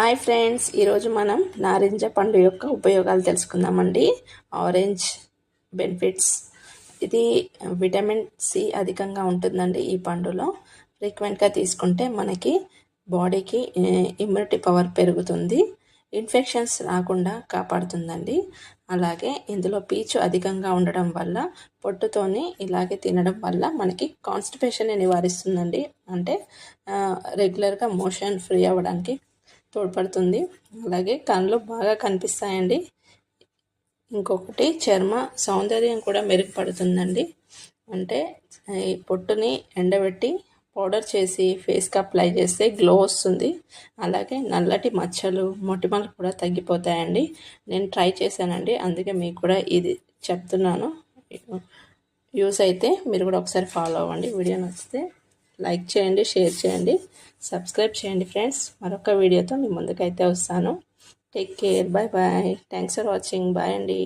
Hi friends, ఈరోజు మనం నారింజ పండు యొక్క ఉపయోగాలు తెలుసుకుందామండి. Orange benefits. ఇది విటమిన్ సి అధికంగా ఉంటుందండి ఈ పండులో. ఫ్రీక్వెంట్గా తీసుకుంటే మనకి బాడీకి ఇమ్యూనిటీ పవర్ పెరుగుతుంది, ఇన్ఫెక్షన్స్ రాకుండా కాపాడుతుందండి. అలాగే ఇందులో పీచు అధికంగా ఉండడం వల్ల పొట్టుతోని ఇలాగే తినడం వల్ల మనకి కాన్స్టిపేషన్ని నివారిస్తుందండి. అంటే రెగ్యులర్గా మోషన్ ఫ్రీ అవ్వడానికి తోడ్పడుతుంది. అలాగే కళ్ళు బాగా కనిపిస్తాయండి. ఇంకొకటి చర్మ సౌందర్యం కూడా మెరుగుపడుతుందండి. అంటే ఈ పొట్టుని ఎండబెట్టి పౌడర్ చేసి ఫేస్కి అప్లై చేస్తే గ్లో వస్తుంది. అలాగే నల్లటి మచ్చలు మొటిమలు కూడా తగ్గిపోతాయండి. నేను ట్రై చేశానండి, అందుకే మీకు కూడా ఇది చెప్తున్నాను. యూస్ అయితే మీరు కూడా ఒకసారి ఫాలో అవ్వండి. వీడియో నచ్చితే లైక్ చేయండి, షేర్ చేయండి, సబ్స్క్రైబ్ చేయండి ఫ్రెండ్స్. మరొక వీడియోతో మీ ముందుకైతే వస్తాను. Take care, bye bye. Thanks for watching. Bye అండి.